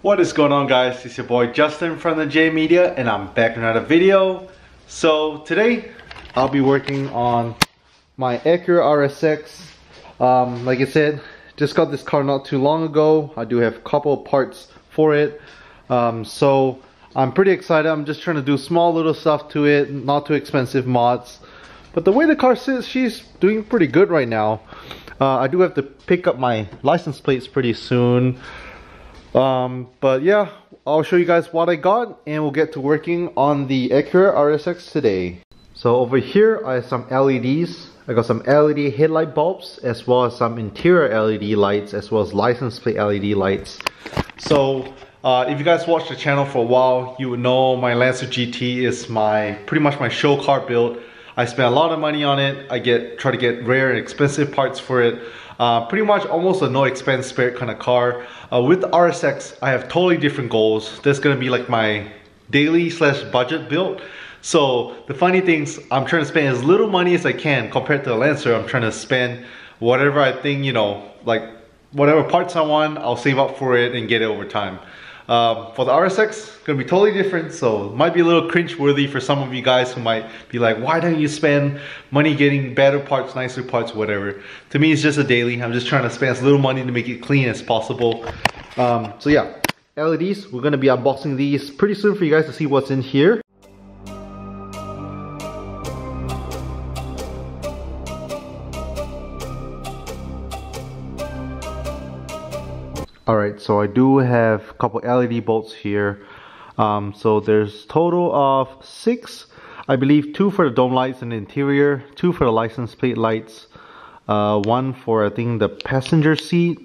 What is going on, guys? It's your boy Justin from the J Media and I'm back in another video. So today I'll be working on my Acura RSX. Like I said, just got this car not too long ago. I do have a couple of parts for it. So I'm pretty excited. I'm just trying to do small little stuff to it, not too expensive mods. But the way the car sits, she's doing pretty good right now. I do have to pick up my license plates pretty soon. But yeah, I'll show you guys what I got and we'll get to working on the Acura RSX today. So over here I have some LEDs. I got some LED headlight bulbs as well as some interior LED lights as well as license plate LED lights. So if you guys watched the channel for a while, you would know my Lancer GT is pretty much my show car build. I spent a lot of money on it. I try to get rare and expensive parts for it. Pretty much almost a no expense spared kind of car. With the RSX, I have totally different goals. That's gonna be like my daily / budget build. So the funny things, I'm trying to spend as little money as I can compared to the Lancer. I'm trying to spend whatever I think, you know, like whatever parts I want, I'll save up for it and get it over time. For the RSX, it's gonna be totally different, so it might be a little cringe-worthy for some of you guys who might be like, why don't you spend money getting better parts, nicer parts, whatever. To me, it's just a daily. I'm just trying to spend as little money to make it clean as possible. So yeah, LEDs, we're gonna be unboxing these pretty soon for you guys to see what's in here. Alright, so I do have a couple LED bulbs here. So there's total of 6. I believe 2 for the dome lights in the interior, 2 for the license plate lights, 1 for I think the passenger seat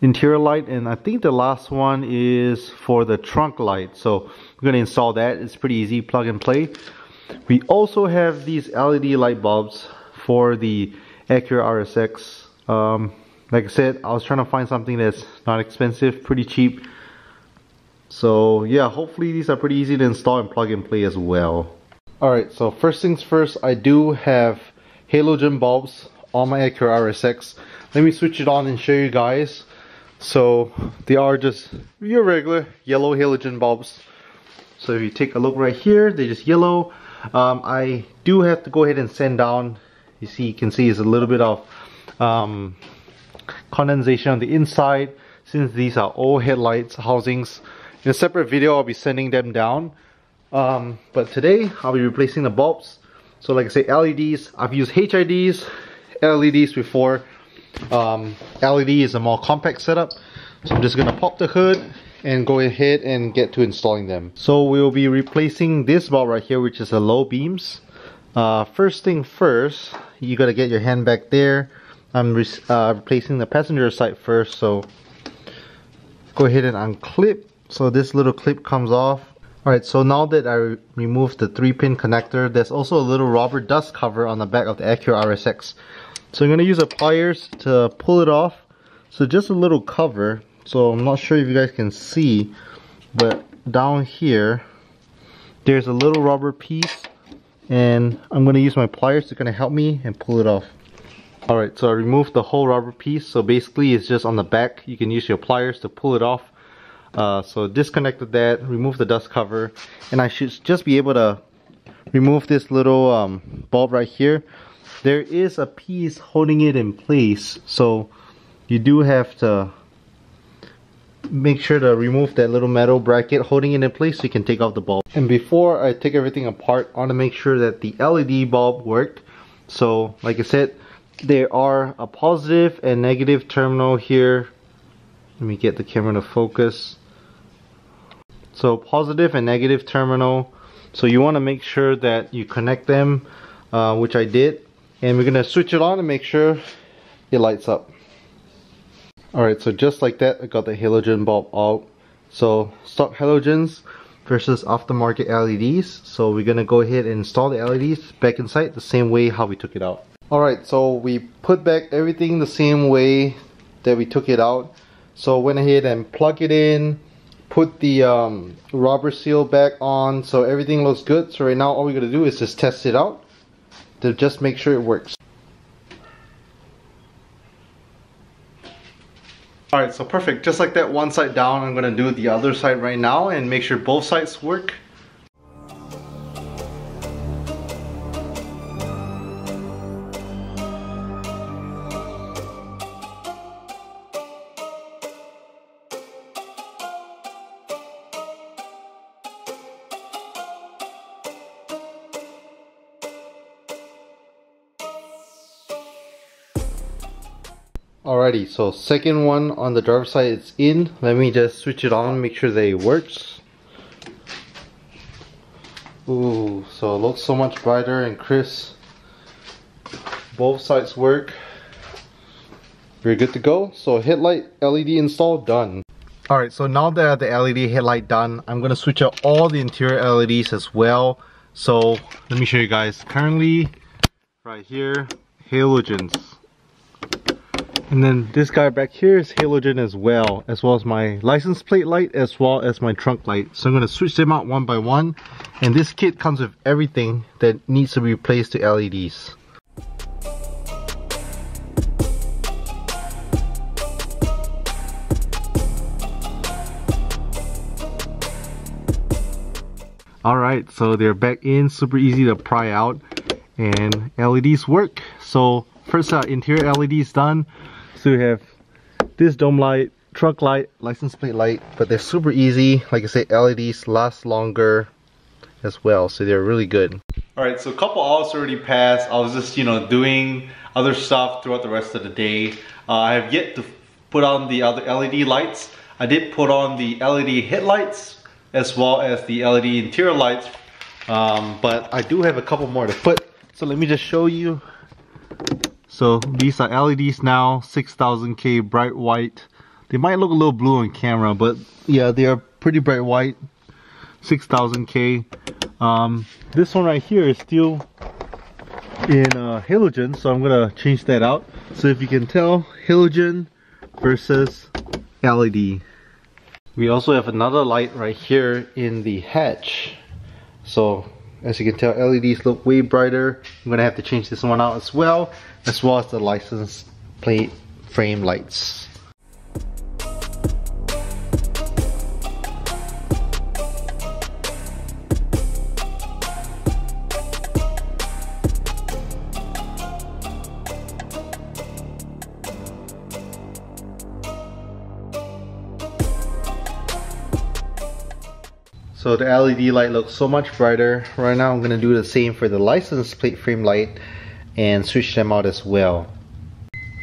interior light, and I think the last one is for the trunk light. So we're going to install that. It's pretty easy, plug and play. We also have these LED light bulbs for the Acura RSX. Like I said, I was trying to find something that's not expensive, pretty cheap. So yeah, hopefully these are pretty easy to install and plug and play as well. Alright, so first things first, I do have halogen bulbs on my Acura RSX. Let me switch it on and show you guys. So they are just your regular yellow halogen bulbs. So if you take a look right here, they're just yellow. I do have to go ahead and sand down. You can see it's a little bit of condensation on the inside since these are old headlights housings. In a separate video I'll be sanding them down, but today I'll be replacing the bulbs. So like I say, LEDs, I've used HIDs, LEDs before. LED is a more compact setup, so I'm just gonna pop the hood and go ahead and get to installing them. So we'll be replacing this bulb right here, which is a low beams. First thing first, you gotta get your hand back there. I'm replacing the passenger side first, so go ahead and unclip. So this little clip comes off. Alright, so now that I removed the 3-pin connector, there's also a little rubber dust cover on the back of the Acura RSX. So I'm going to use the pliers to pull it off. So just a little cover. So I'm not sure if you guys can see, but down here there's a little rubber piece, and I'm going to use my pliers to kind of help me and pull it off. Alright, so I removed the whole rubber piece, so basically it's just on the back. You can use your pliers to pull it off. So disconnected that, remove the dust cover, and I should just be able to remove this little bulb right here. There is a piece holding it in place, so you do have to make sure to remove that little metal bracket holding it in place so you can take out the bulb. And before I take everything apart, I want to make sure that the LED bulb worked. So like I said, there are a positive and negative terminal here. Let me get the camera to focus. So positive and negative terminal. So you want to make sure that you connect them, which I did. And we're going to switch it on and make sure it lights up. Alright, so just like that, I got the halogen bulb out. So stock halogens versus aftermarket LEDs. So we're going to go ahead and install the LEDs back inside the same way how we took it out. Alright, so we put back everything the same way that we took it out. So went ahead and plug it in, put the rubber seal back on, so everything looks good. So right now all we're going to do is just test it out to just make sure it works. Alright, so perfect. Just like that, one side down, I'm gonna do the other side right now and make sure both sides work. Alrighty, so second one on the driver's side is in. Let me just switch it on, make sure that it works. Ooh, so it looks so much brighter and crisp. Both sides work. We're good to go. So headlight LED install done. Alright, so now that I have the LED headlight done, I'm gonna switch out all the interior LEDs as well. So let me show you guys. Currently, right here, halogens. And then this guy back here is halogen as well as my license plate light as well as my trunk light. So I'm going to switch them out one by one, and this kit comes with everything that needs to be replaced to LEDs. Alright, so they're back in, super easy to pry out, and LEDs work. So first interior LEDs done. So we have this dome light, trunk light, license plate light, but they're super easy. Like I say, LEDs last longer as well, so they're really good. Alright, so a couple hours already passed. I was just, doing other stuff throughout the rest of the day. I have yet to put on the other LED lights. I did put on the LED headlights as well as the LED interior lights, but I do have a couple more to put. So let me just show you. So these are LEDs now, 6000K bright white. They might look a little blue on camera, but yeah, they are pretty bright white, 6000K. This one right here is still in halogen, so I'm gonna change that out. So if you can tell, halogen versus LED. We also have another light right here in the hatch. So as you can tell, LEDs look way brighter. I'm gonna have to change this one out as well as the license plate frame lights. So the LED light looks so much brighter. Right now I'm gonna do the same for the license plate frame light and switch them out as well.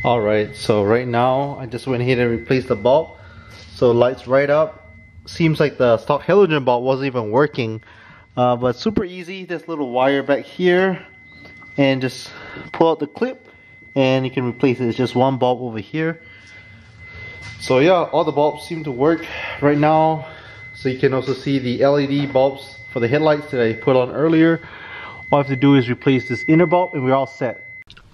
Alright, so right now I just went ahead and replaced the bulb. So lights right up. Seems like the stock halogen bulb wasn't even working, but super easy. This little wire back here, and just pull out the clip and you can replace it. It's just one bulb over here. So yeah, all the bulbs seem to work right now. So you can also see the LED bulbs for the headlights that I put on earlier. All I have to do is replace this inner bulb and we're all set.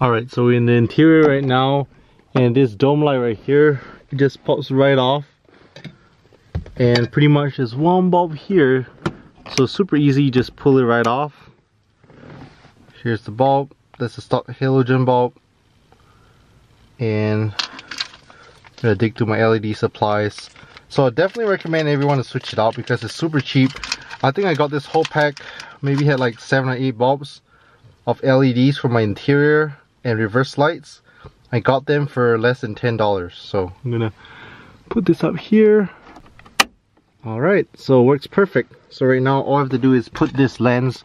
Alright, so we're in the interior right now, and this dome light right here, it just pops right off. And pretty much there's one bulb here, so super easy, you just pull it right off. Here's the bulb, that's the stock halogen bulb. And I'm gonna dig through my LED supplies. So I definitely recommend everyone to switch it out because it's super cheap. I think I got this whole pack, maybe had like 7 or 8 bulbs of LEDs for my interior and reverse lights. I got them for less than $10. So I'm gonna put this up here. Alright, so it works perfect. So right now all I have to do is put this lens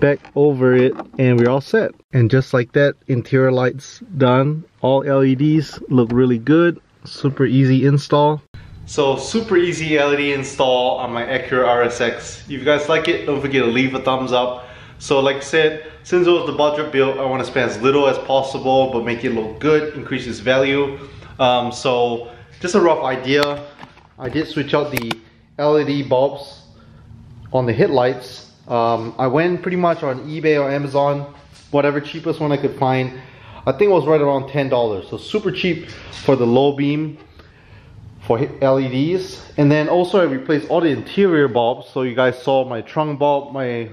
back over it and we're all set. And just like that, interior lights done. All LEDs look really good. Super easy install. So super easy LED install on my Acura RSX. If you guys like it, don't forget to leave a thumbs up. So like I said, since it was the budget build, I want to spend as little as possible but make it look good, increase its value. So just a rough idea. I did switch out the LED bulbs on the headlights. I went pretty much on eBay or Amazon, whatever cheapest one I could find. I think it was right around $10. So super cheap for the low beam for LEDs. And then also I replaced all the interior bulbs. So you guys saw my trunk bulb, my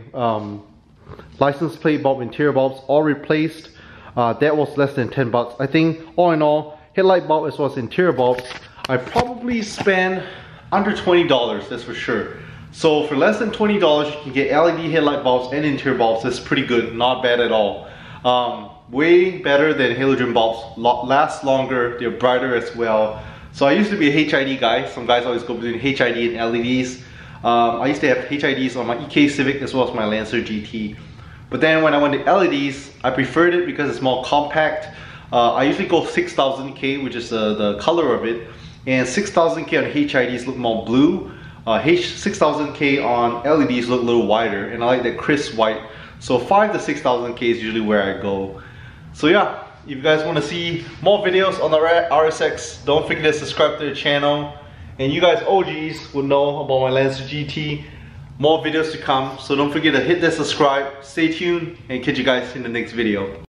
license plate bulb, interior bulbs all replaced. That was less than 10 bucks. I think all in all, headlight bulb as well as interior bulbs, I probably spend under $20, that's for sure. So for less than $20, you can get LED headlight bulbs and interior bulbs. That's pretty good, not bad at all. Way better than halogen bulbs, last longer, they're brighter as well. So I used to be a HID guy. Some guys always go between HID and LEDs. I used to have HIDs on my EK Civic as well as my Lancer GT. But then when I went to LEDs, I preferred it because it's more compact. I usually go 6000K, which is the color of it. And 6000K on HIDs look more blue. 6000K on LEDs look a little whiter, and I like that crisp white. So 5 to 6000K is usually where I go. So yeah, if you guys want to see more videos on the RSX, don't forget to subscribe to the channel. And you guys OGs will know about my Lancer GT. More videos to come, so don't forget to hit that subscribe, stay tuned, and catch you guys in the next video.